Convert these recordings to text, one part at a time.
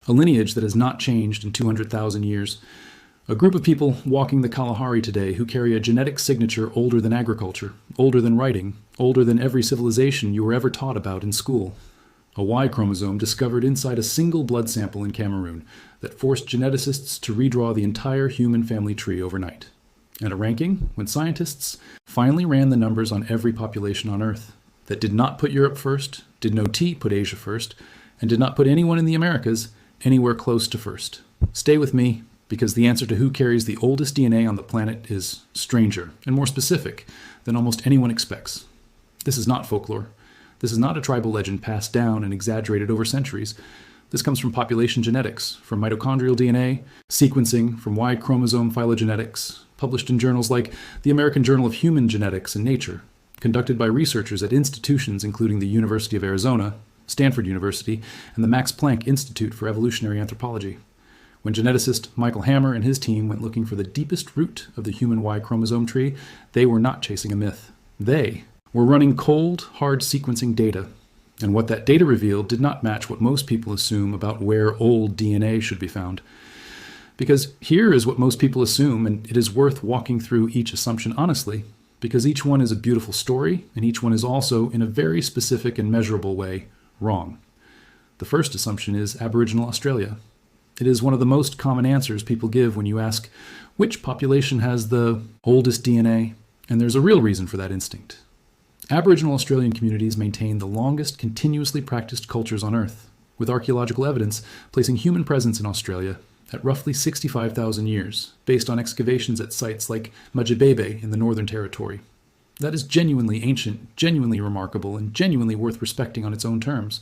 a lineage that has not changed in 200,000 years. A group of people walking the Kalahari today who carry a genetic signature older than agriculture, older than writing, older than every civilization you were ever taught about in school. A Y chromosome discovered inside a single blood sample in Cameroon that forced geneticists to redraw the entire human family tree overnight. And a ranking when scientists finally ran the numbers on every population on Earth that did not put Europe first, did no T put Asia first, and did not put anyone in the Americas anywhere close to first. Stay with me, because the answer to who carries the oldest DNA on the planet is stranger and more specific than almost anyone expects. This is not folklore. This is not a tribal legend passed down and exaggerated over centuries. This comes from population genetics, from mitochondrial DNA, sequencing, from Y chromosome phylogenetics, published in journals like the American Journal of Human Genetics and Nature, conducted by researchers at institutions including the University of Arizona, Stanford University, and the Max Planck Institute for Evolutionary Anthropology. When geneticist Michael Hammer and his team went looking for the deepest root of the human Y chromosome tree, they were not chasing a myth. They were running cold, hard sequencing data. And what that data revealed did not match what most people assume about where old DNA should be found. Because here is what most people assume, and it is worth walking through each assumption honestly, because each one is a beautiful story, and each one is also, in a very specific and measurable way, wrong. The first assumption is Aboriginal Australia. It is one of the most common answers people give when you ask which population has the oldest DNA, and there's a real reason for that instinct. Aboriginal Australian communities maintain the longest continuously practiced cultures on Earth, with archaeological evidence placing human presence in Australia at roughly 65,000 years, based on excavations at sites like Majibebe in the Northern Territory. That is genuinely ancient, genuinely remarkable, and genuinely worth respecting on its own terms.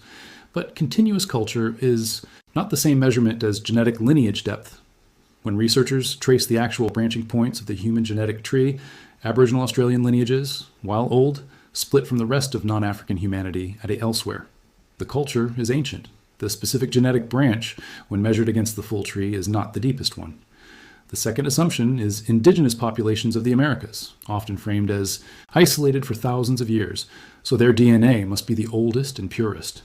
But continuous culture is not the same measurement as genetic lineage depth. When researchers trace the actual branching points of the human genetic tree, Aboriginal Australian lineages, while old, split from the rest of non-African humanity at elsewhere. The culture is ancient. The specific genetic branch, when measured against the full tree, is not the deepest one. The second assumption is indigenous populations of the Americas, often framed as isolated for thousands of years, so their DNA must be the oldest and purest.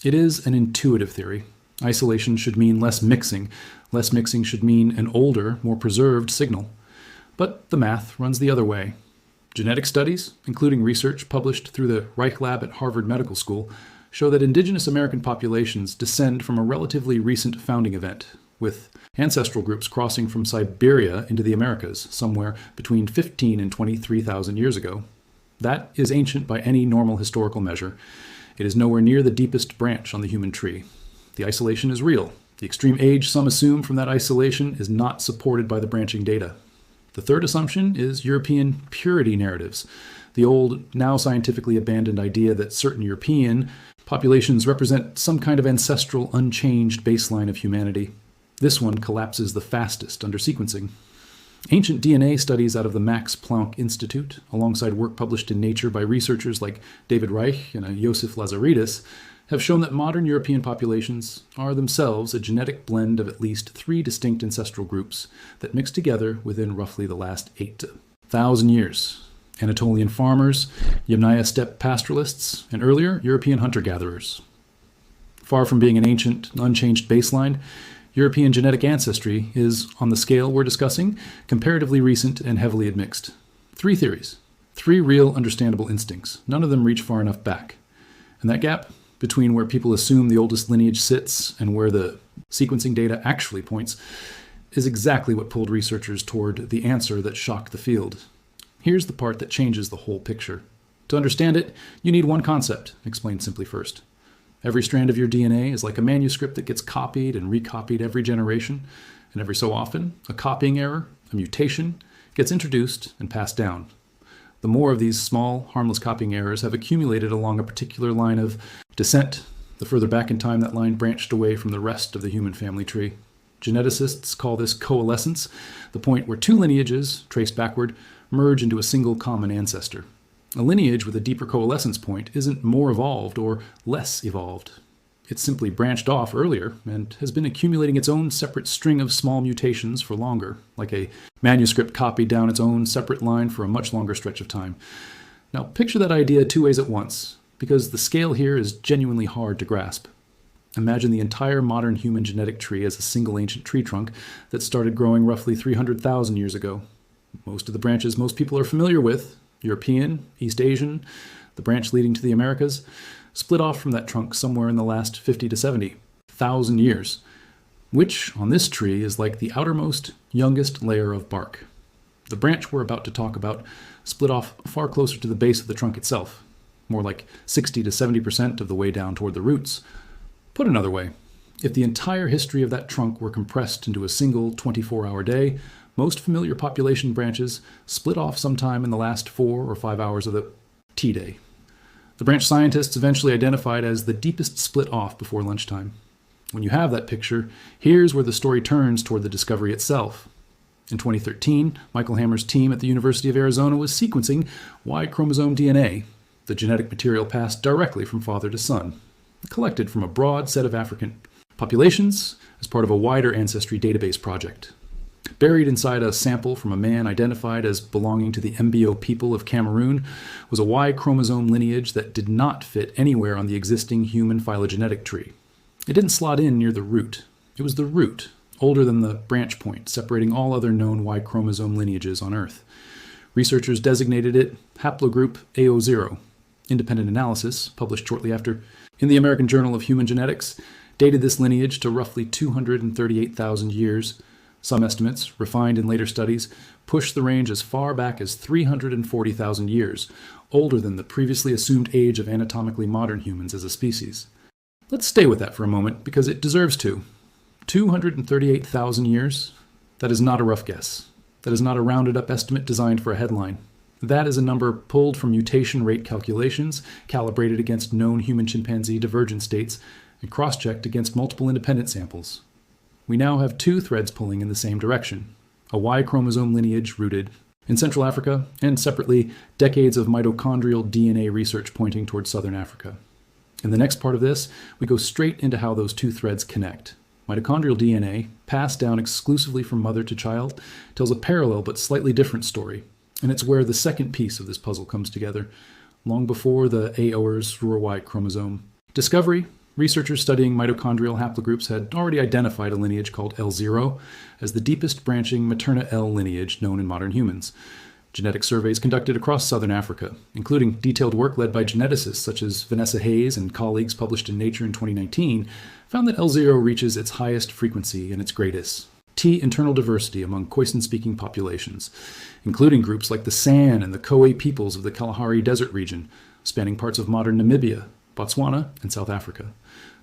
It is an intuitive theory. Isolation should mean less mixing. Less mixing should mean an older, more preserved signal. But the math runs the other way. Genetic studies, including research published through the Reich Lab at Harvard Medical School, show that indigenous American populations descend from a relatively recent founding event, with ancestral groups crossing from Siberia into the Americas somewhere between 15 and 23,000 years ago. That is ancient by any normal historical measure. It is nowhere near the deepest branch on the human tree. The isolation is real. The extreme age some assume from that isolation is not supported by the branching data. The third assumption is European purity narratives, the old, now scientifically abandoned idea that certain European populations represent some kind of ancestral, unchanged baseline of humanity. This one collapses the fastest under sequencing. Ancient DNA studies out of the Max Planck Institute, alongside work published in Nature by researchers like David Reich and Josef Lazaridis, have shown that modern European populations are themselves a genetic blend of at least 3 distinct ancestral groups that mix together within roughly the last 8,000 years. Anatolian farmers, Yamnaya steppe pastoralists, and earlier European hunter-gatherers. Far from being an ancient, unchanged baseline, European genetic ancestry is, on the scale we're discussing, comparatively recent and heavily admixed. 3 theories, 3 real understandable instincts. None of them reach far enough back. And that gap between where people assume the oldest lineage sits and where the sequencing data actually points is exactly what pulled researchers toward the answer that shocked the field. Here's the part that changes the whole picture. To understand it, you need one concept, explained simply first. Every strand of your DNA is like a manuscript that gets copied and recopied every generation, and every so often, a copying error, a mutation, gets introduced and passed down. The more of these small, harmless copying errors have accumulated along a particular line of descent, the further back in time that line branched away from the rest of the human family tree. Geneticists call this coalescence, the point where 2 lineages, traced backward, merge into a single common ancestor. A lineage with a deeper coalescence point isn't more evolved or less evolved. It's simply branched off earlier and has been accumulating its own separate string of small mutations for longer, like a manuscript copied down its own separate line for a much longer stretch of time. Now picture that idea 2 ways at once, because the scale here is genuinely hard to grasp. Imagine the entire modern human genetic tree as a single ancient tree trunk that started growing roughly 300,000 years ago. Most of the branches most people are familiar with, European, East Asian, the branch leading to the Americas, split off from that trunk somewhere in the last 50 to 70,000 years, which on this tree is like the outermost, youngest layer of bark. The branch we're about to talk about split off far closer to the base of the trunk itself, more like 60 to 70% of the way down toward the roots. Put another way, if the entire history of that trunk were compressed into a single 24-hour day, most familiar population branches split off sometime in the last 4 or 5 hours of the T-Day. The branch scientists eventually identified as the deepest split off before lunchtime. When you have that picture, here's where the story turns toward the discovery itself. In 2013, Michael Hammer's team at the University of Arizona was sequencing Y chromosome DNA, the genetic material passed directly from father to son, collected from a broad set of African populations as part of a wider ancestry database project. Buried inside a sample from a man identified as belonging to the Mbio people of Cameroon was a Y chromosome lineage that did not fit anywhere on the existing human phylogenetic tree. It didn't slot in near the root. It was the root, older than the branch point, separating all other known Y chromosome lineages on Earth. Researchers designated it haplogroup L0. Independent analysis, published shortly after in the American Journal of Human Genetics, dated this lineage to roughly 238,000 years. Some estimates, refined in later studies, push the range as far back as 340,000 years, older than the previously assumed age of anatomically modern humans as a species. Let's stay with that for a moment, because it deserves to. 238,000 years? That is not a rough guess. That is not a rounded-up estimate designed for a headline. That is a number pulled from mutation rate calculations, calibrated against known human chimpanzee divergent states, and cross-checked against multiple independent samples. We now have 2 threads pulling in the same direction. A Y chromosome lineage rooted in Central Africa, and separately, decades of mitochondrial DNA research pointing towards Southern Africa. In the next part of this, we go straight into how those 2 threads connect. Mitochondrial DNA, passed down exclusively from mother to child, tells a parallel but slightly different story. And it's where the second piece of this puzzle comes together, long before the A-Oers Ruhr-Y chromosome. Discovery, researchers studying mitochondrial haplogroups had already identified a lineage called L0 as the deepest branching materna L lineage known in modern humans. Genetic surveys conducted across southern Africa, including detailed work led by geneticists such as Vanessa Hayes and colleagues published in Nature in 2019, found that L0 reaches its highest frequency and its greatest T internal diversity among Khoisan-speaking populations, including groups like the San and the Khoekhoe peoples of the Kalahari desert region, spanning parts of modern Namibia, Botswana, and South Africa.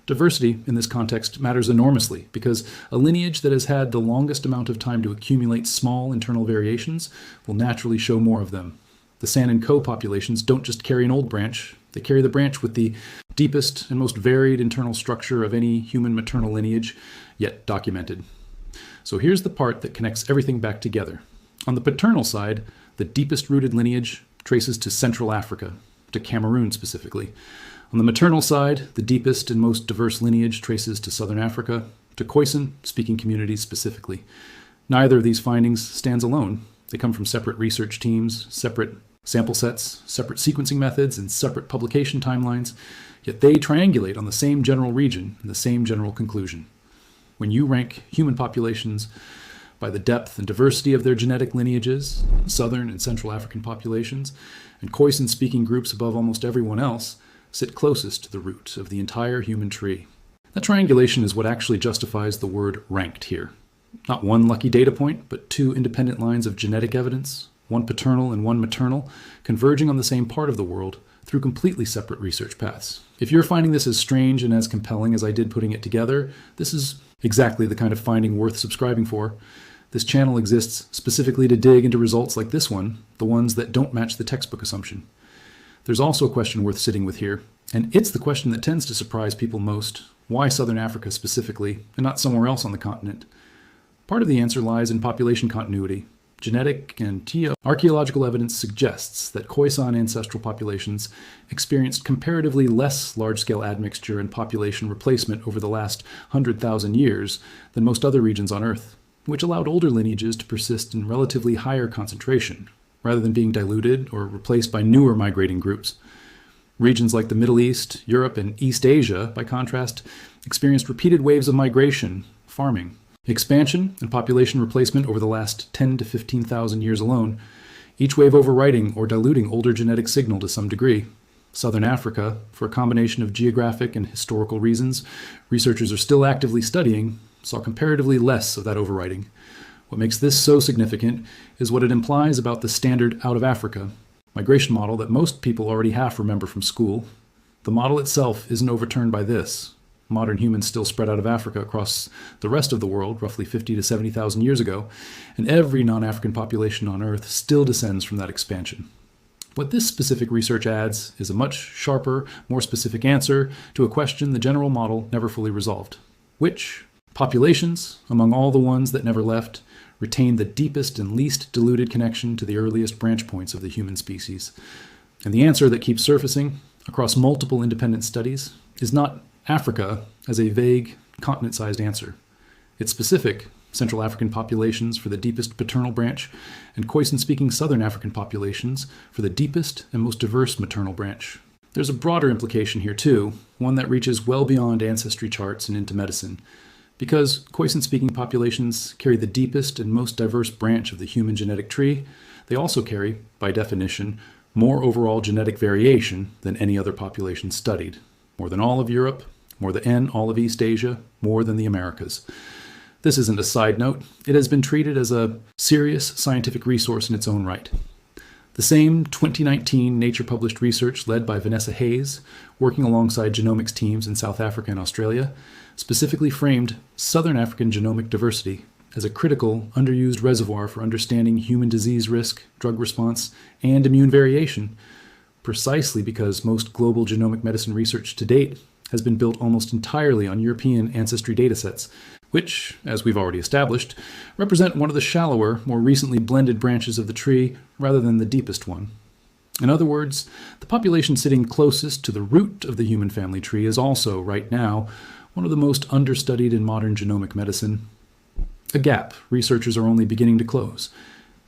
Diversity in this context matters enormously because a lineage that has had the longest amount of time to accumulate small internal variations will naturally show more of them. The San and Khoekhoe populations don't just carry an old branch, they carry the branch with the deepest and most varied internal structure of any human maternal lineage yet documented. So here's the part that connects everything back together. On the paternal side, the deepest rooted lineage traces to Central Africa, to Cameroon specifically. On the maternal side, the deepest and most diverse lineage traces to Southern Africa, to Khoisan-speaking communities specifically. Neither of these findings stands alone. They come from separate research teams, separate sample sets, separate sequencing methods, and separate publication timelines, yet they triangulate on the same general region and the same general conclusion. When you rank human populations by the depth and diversity of their genetic lineages, Southern and Central African populations, and Khoisan-speaking groups above almost everyone else, sit closest to the root of the entire human tree. That triangulation is what actually justifies the word ranked here. Not one lucky data point, but 2 independent lines of genetic evidence, one paternal and one maternal, converging on the same part of the world through completely separate research paths. If you're finding this as strange and as compelling as I did putting it together, this is exactly the kind of finding worth subscribing for. This channel exists specifically to dig into results like this one, the ones that don't match the textbook assumption. There's also a question worth sitting with here, and it's the question that tends to surprise people most. Why Southern Africa specifically, and not somewhere else on the continent? Part of the answer lies in population continuity. Genetic and archaeological evidence suggests that Khoisan ancestral populations experienced comparatively less large-scale admixture and population replacement over the last 100,000 years than most other regions on Earth, which allowed older lineages to persist in relatively higher concentration, rather than being diluted or replaced by newer migrating groups. Regions like the Middle East, Europe, and East Asia, by contrast, experienced repeated waves of migration, farming, expansion, and population replacement over the last 10 to 15,000 years alone, each wave overwriting or diluting older genetic signal to some degree. Southern Africa, for a combination of geographic and historical reasons researchers are still actively studying, saw comparatively less of that overwriting. What makes this so significant is what it implies about the standard out of Africa migration model that most people already half remember from school. The model itself isn't overturned by this. Modern humans still spread out of Africa across the rest of the world roughly 50 to 70,000 years ago, and every non-African population on Earth still descends from that expansion. What this specific research adds is a much sharper, more specific answer to a question the general model never fully resolved. Which populations, among all the ones that never left, retain the deepest and least diluted connection to the earliest branch points of the human species? And the answer that keeps surfacing across multiple independent studies is not Africa as a vague, continent-sized answer. It's specific Central African populations for the deepest paternal branch, and Khoisan-speaking Southern African populations for the deepest and most diverse maternal branch. There's a broader implication here too, one that reaches well beyond ancestry charts and into medicine. Because Khoisan-speaking populations carry the deepest and most diverse branch of the human genetic tree, they also carry, by definition, more overall genetic variation than any other population studied. More than all of Europe, more than all of East Asia, more than the Americas. This isn't a side note. It has been treated as a serious scientific resource in its own right. The same 2019 Nature-published research led by Vanessa Hayes, working alongside genomics teams in South Africa and Australia, specifically framed Southern African genomic diversity as a critical, underused reservoir for understanding human disease risk, drug response, and immune variation, precisely because most global genomic medicine research to date has been built almost entirely on European ancestry datasets, which, as we've already established, represent one of the shallower, more recently blended branches of the tree rather than the deepest one. In other words, the population sitting closest to the root of the human family tree is also, right now, one of the most understudied in modern genomic medicine. A gap researchers are only beginning to close.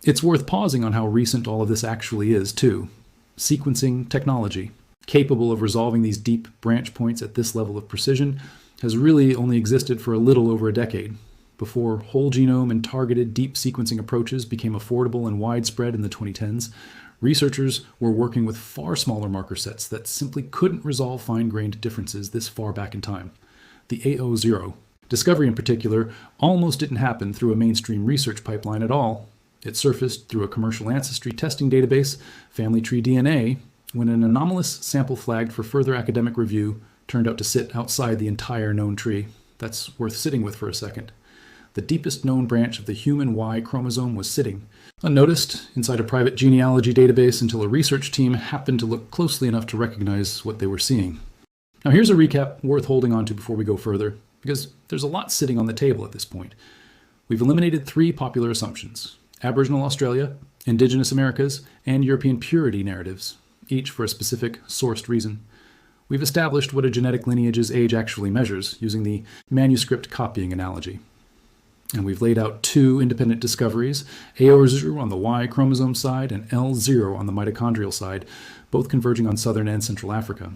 It's worth pausing on how recent all of this actually is, too. Sequencing technology, capable of resolving these deep branch points at this level of precision, has really only existed for a little over a decade, before whole genome and targeted deep sequencing approaches became affordable and widespread in the 2010s. Researchers were working with far smaller marker sets that simply couldn't resolve fine-grained differences this far back in time. The A0. Discovery in particular almost didn't happen through a mainstream research pipeline at all. It surfaced through a commercial ancestry testing database, Family Tree DNA, when an anomalous sample flagged for further academic review turned out to sit outside the entire known tree. That's worth sitting with for a second. The deepest known branch of the human Y chromosome was sitting, unnoticed, inside a private genealogy database until a research team happened to look closely enough to recognize what they were seeing. Now here's a recap worth holding on to before we go further, because there's a lot sitting on the table at this point. We've eliminated 3 popular assumptions: Aboriginal Australia, Indigenous Americas, and European purity narratives, each for a specific sourced reason. We've established what a genetic lineage's age actually measures using the manuscript copying analogy. And we've laid out 2 independent discoveries, A0 on the Y chromosome side and L0 on the mitochondrial side, both converging on southern and central Africa.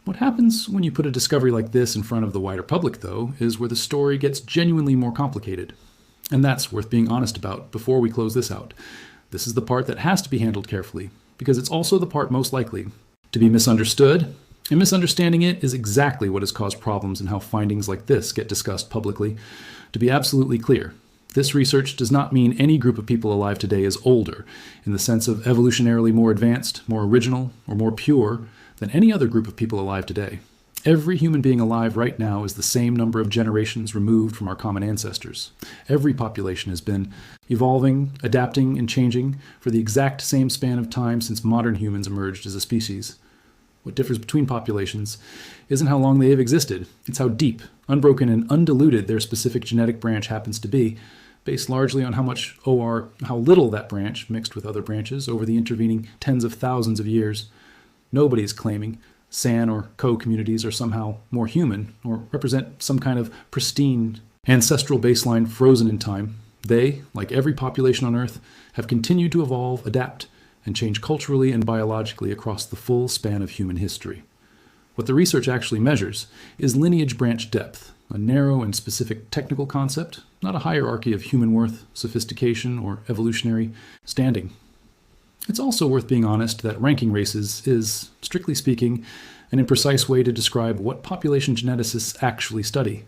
What happens when you put a discovery like this in front of the wider public, though, is where the story gets genuinely more complicated. And that's worth being honest about before we close this out. This is the part that has to be handled carefully, because it's also the part most likely to be misunderstood, and misunderstanding it is exactly what has caused problems in how findings like this get discussed publicly. To be absolutely clear, this research does not mean any group of people alive today is older, in the sense of evolutionarily more advanced, more original, or more pure than any other group of people alive today. Every human being alive right now is the same number of generations removed from our common ancestors. Every population has been evolving, adapting, and changing for the exact same span of time since modern humans emerged as a species. What differs between populations isn't how long they have existed, it's how deep, unbroken, and undiluted their specific genetic branch happens to be, based largely on how little that branch mixed with other branches over the intervening tens of thousands of years. Nobody is claiming San or Khoekhoe communities are somehow more human or represent some kind of pristine ancestral baseline frozen in time. They, like every population on Earth, have continued to evolve, adapt, and change culturally and biologically across the full span of human history. What the research actually measures is lineage branch depth, a narrow and specific technical concept, not a hierarchy of human worth, sophistication, or evolutionary standing. It's also worth being honest that ranking races is, strictly speaking, an imprecise way to describe what population geneticists actually study.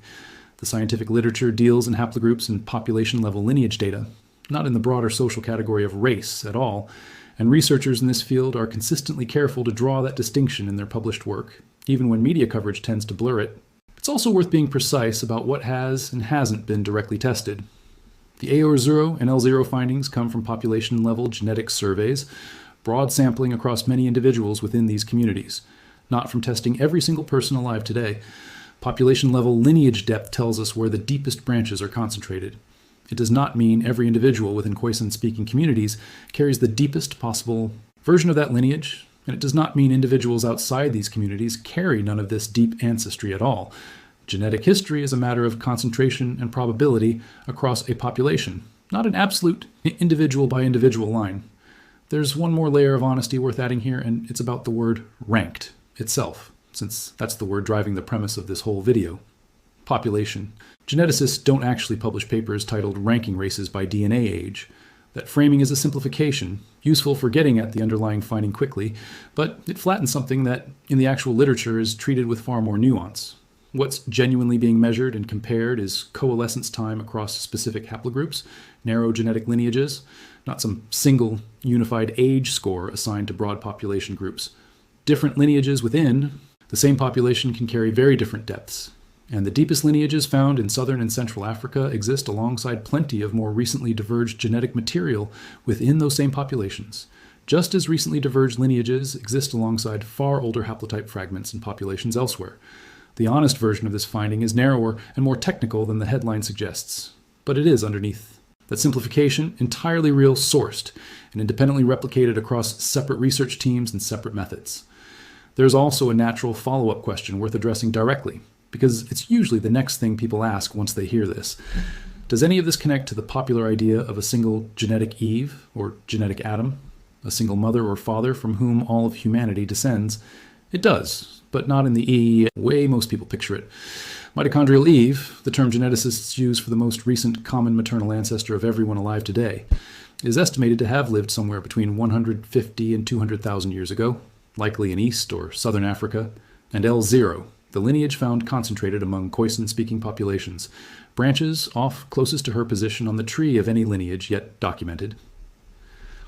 The scientific literature deals in haplogroups and population-level lineage data, not in the broader social category of race at all, and researchers in this field are consistently careful to draw that distinction in their published work, even when media coverage tends to blur it. It's also worth being precise about what has and hasn't been directly tested. The A0 and L0 findings come from population-level genetic surveys, broad sampling across many individuals within these communities, not from testing every single person alive today. Population-level lineage depth tells us where the deepest branches are concentrated. It does not mean every individual within Khoisan-speaking communities carries the deepest possible version of that lineage, and it does not mean individuals outside these communities carry none of this deep ancestry at all. Genetic history is a matter of concentration and probability across a population, not an absolute individual by individual line. There's one more layer of honesty worth adding here, and it's about the word ranked itself, since that's the word driving the premise of this whole video. Population. Geneticists don't actually publish papers titled Ranking Races by DNA Age. That framing is a simplification, useful for getting at the underlying finding quickly, but it flattens something that in the actual literature is treated with far more nuance. What's genuinely being measured and compared is coalescence time across specific haplogroups, narrow genetic lineages, not some single unified age score assigned to broad population groups. Different lineages within the same population can carry very different depths, and the deepest lineages found in southern and central Africa exist alongside plenty of more recently diverged genetic material within those same populations. Just as recently diverged lineages exist alongside far older haplotype fragments in populations elsewhere. The honest version of this finding is narrower and more technical than the headline suggests, but it is underneath. That simplification, entirely real, sourced, and independently replicated across separate research teams and separate methods. There's also a natural follow-up question worth addressing directly, because it's usually the next thing people ask once they hear this. Does any of this connect to the popular idea of a single genetic Eve, or genetic Adam, a single mother or father from whom all of humanity descends? It does, but not in the way most people picture it. Mitochondrial Eve, the term geneticists use for the most recent common maternal ancestor of everyone alive today, is estimated to have lived somewhere between 150 and 200,000 years ago, likely in East or Southern Africa, and L0, the lineage found concentrated among Khoisan-speaking populations, branches off closest to her position on the tree of any lineage yet documented.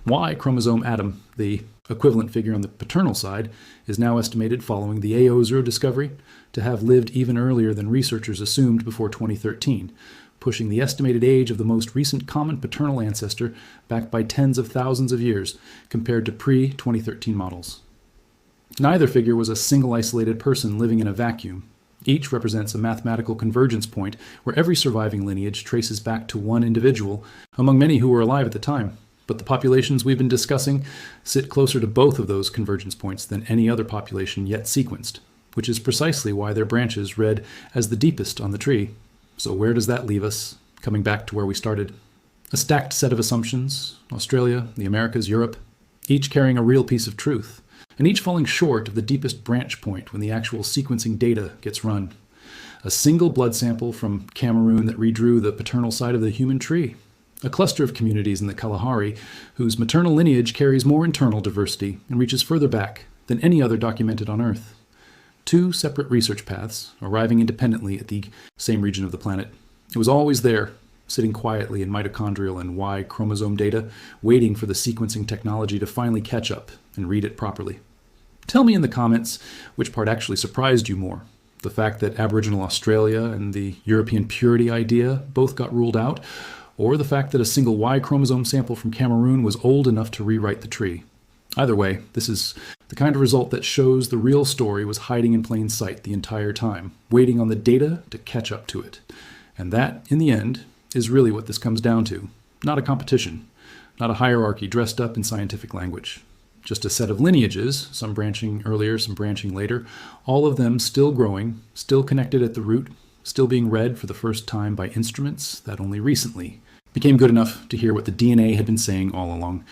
Y chromosome Adam, the equivalent figure on the paternal side, is now estimated following the A0 discovery to have lived even earlier than researchers assumed before 2013, pushing the estimated age of the most recent common paternal ancestor back by tens of thousands of years compared to pre-2013 models. Neither figure was a single isolated person living in a vacuum. Each represents a mathematical convergence point where every surviving lineage traces back to one individual among many who were alive at the time. But the populations we've been discussing sit closer to both of those convergence points than any other population yet sequenced, which is precisely why their branches read as the deepest on the tree. So where does that leave us, coming back to where we started? A stacked set of assumptions, Australia, the Americas, Europe, each carrying a real piece of truth, and each falling short of the deepest branch point when the actual sequencing data gets run. A single blood sample from Cameroon that redrew the paternal side of the human tree. A cluster of communities in the Kalahari whose maternal lineage carries more internal diversity and reaches further back than any other documented on Earth. Two separate research paths, arriving independently at the same region of the planet. It was always there, sitting quietly in mitochondrial and Y chromosome data, waiting for the sequencing technology to finally catch up and read it properly. Tell me in the comments which part actually surprised you more. The fact that Aboriginal Australia and the European purity idea both got ruled out, or the fact that a single Y chromosome sample from Cameroon was old enough to rewrite the tree. Either way, this is the kind of result that shows the real story was hiding in plain sight the entire time, waiting on the data to catch up to it. And that, in the end, is really what this comes down to. Not a competition, not a hierarchy dressed up in scientific language. Just a set of lineages, some branching earlier, some branching later, all of them still growing, still connected at the root, still being read for the first time by instruments that only recently became good enough to hear what the DNA had been saying all along.